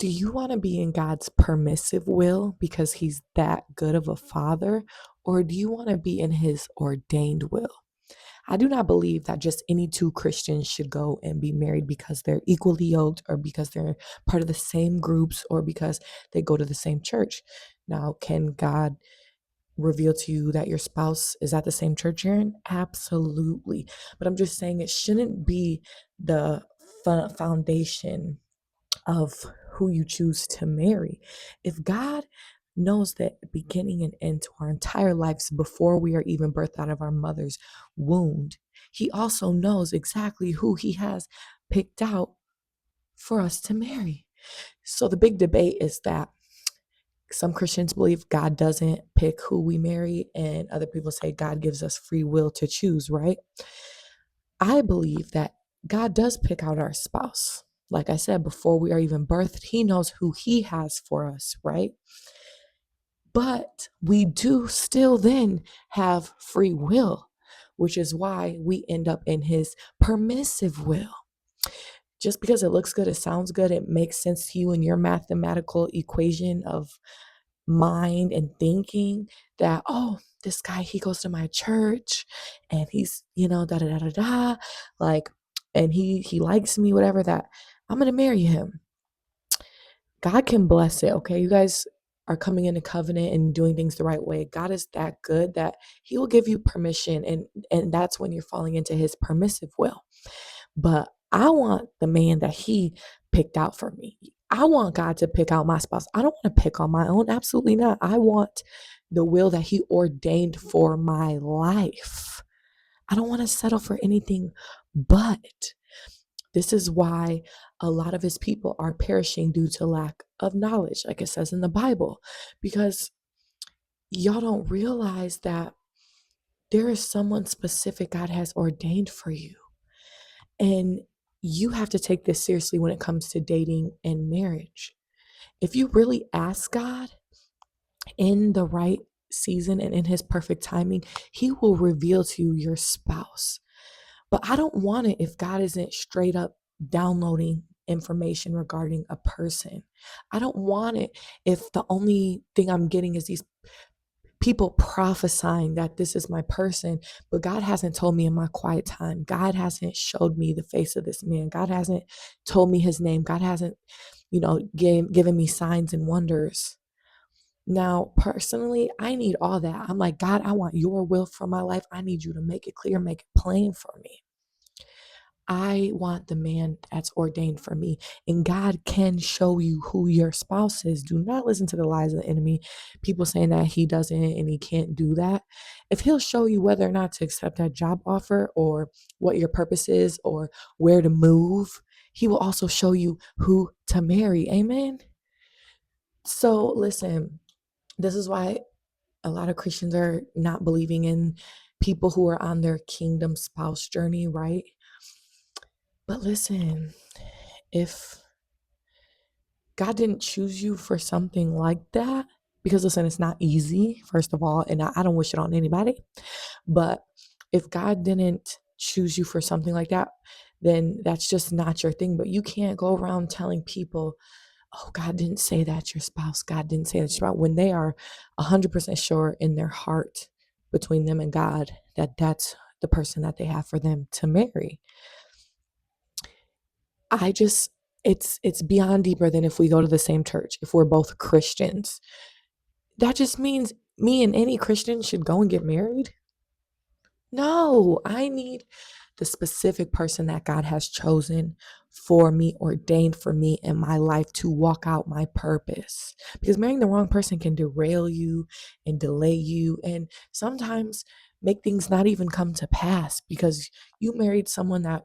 Do you want to be in God's permissive will because he's that good of a father? Or do you want to be in his ordained will? I do not believe that just any two Christians should go and be married because they're equally yoked or because they're part of the same groups or because they go to the same church. Now, can God reveal to you that your spouse is at the same church you're in? Absolutely. But I'm just saying it shouldn't be the foundation of who you choose to marry. If God knows the beginning and end to our entire lives before we are even birthed out of our mother's womb, he also knows exactly who he has picked out for us to marry. So the big debate is that some Christians believe God doesn't pick who we marry, and other people say God gives us free will to choose, right? I believe that God does pick out our spouse. Like I said, before we are even birthed, he knows who he has for us, right? But we do still then have free will, which is why we end up in his permissive will. Just because it looks good, it sounds good, it makes sense to you in your mathematical equation of mind and thinking that, oh, this guy, he goes to my church and he's, da da da da da, like, and he likes me, whatever, that I'm gonna marry him. God can bless it, okay? You guys are coming into covenant and doing things the right way. God is that good that he will give you permission, and that's when you're falling into his permissive will. But I want the man that he picked out for me. I want God to pick out my spouse. I don't want to pick on my own. Absolutely not. I want the will that he ordained for my life. I don't want to settle for anything but. This is why a lot of his people are perishing due to lack of knowledge, like it says in the Bible, because y'all don't realize that there is someone specific God has ordained for you. And you have to take this seriously when it comes to dating and marriage. If you really ask God in the right season and in his perfect timing, he will reveal to you your spouse. But I don't want it if God isn't straight up downloading information regarding a person. I don't want it if the only thing I'm getting is these people prophesying that this is my person, but God hasn't told me in my quiet time. God hasn't showed me the face of this man. God hasn't told me his name. God hasn't, given me signs and wonders. Now, personally, I need all that. I'm like, God, I want your will for my life. I need you to make it clear, make it plain for me. I want the man that's ordained for me. And God can show you who your spouse is. Do not listen to the lies of the enemy. People saying that he doesn't and he can't do that. If he'll show you whether or not to accept that job offer or what your purpose is or where to move, he will also show you who to marry. Amen. So listen, this is why a lot of Christians are not believing in people who are on their kingdom spouse journey, right? But listen, if God didn't choose you for something like that, because listen, it's not easy, first of all, and I don't wish it on anybody. But if God didn't choose you for something like that, then that's just not your thing. But you can't go around telling people, oh, God didn't say that your spouse, God didn't say that your spouse, when they are 100% sure in their heart between them and God that that's the person that they have for them to marry. I just it's beyond deeper than if we go to the same church, if we're both Christians. That just means me and any Christian should go and get married? No, I need the specific person that God has chosen for me, ordained for me in my life to walk out my purpose. Because marrying the wrong person can derail you and delay you and sometimes make things not even come to pass because you married someone that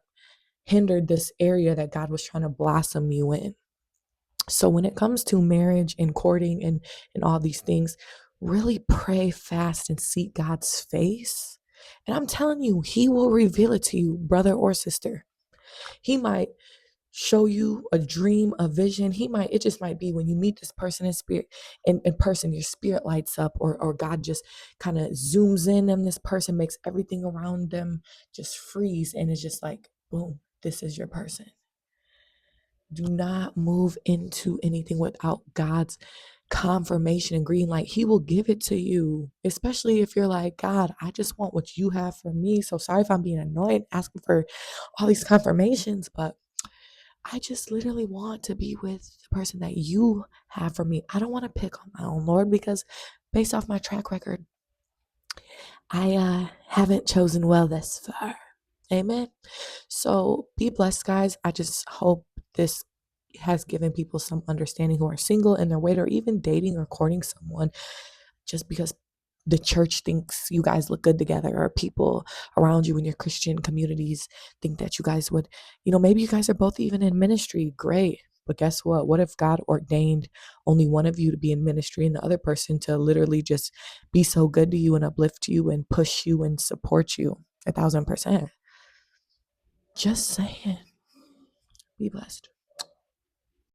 hindered this area that God was trying to blossom you in. So when it comes to marriage and courting and all these things, really pray fast and seek God's face. And I'm telling you, he will reveal it to you, brother or sister. He might show you a dream, a vision. It just might be when you meet this person in spirit, in person, your spirit lights up, or God just kind of zooms in and this person makes everything around them just freeze. And it's just like, boom, this is your person. Do not move into anything without God's confirmation and green light. He will give it to you, especially if you're like, God, I just want what you have for me. So sorry if I'm being annoyed asking for all these confirmations, but I just literally want to be with the person that you have for me. I don't want to pick on my own, Lord, because based off my track record, I haven't chosen well thus far. Amen. So be blessed, guys. I just hope this has given people some understanding who are single in their weight or even dating or courting someone just because the church thinks you guys look good together, or people around you in your Christian communities think that you guys would, maybe you guys are both even in ministry. Great. But guess what? What if God ordained only one of you to be in ministry and the other person to literally just be so good to you and uplift you and push you and support you 1,000%? Just saying. Be blessed.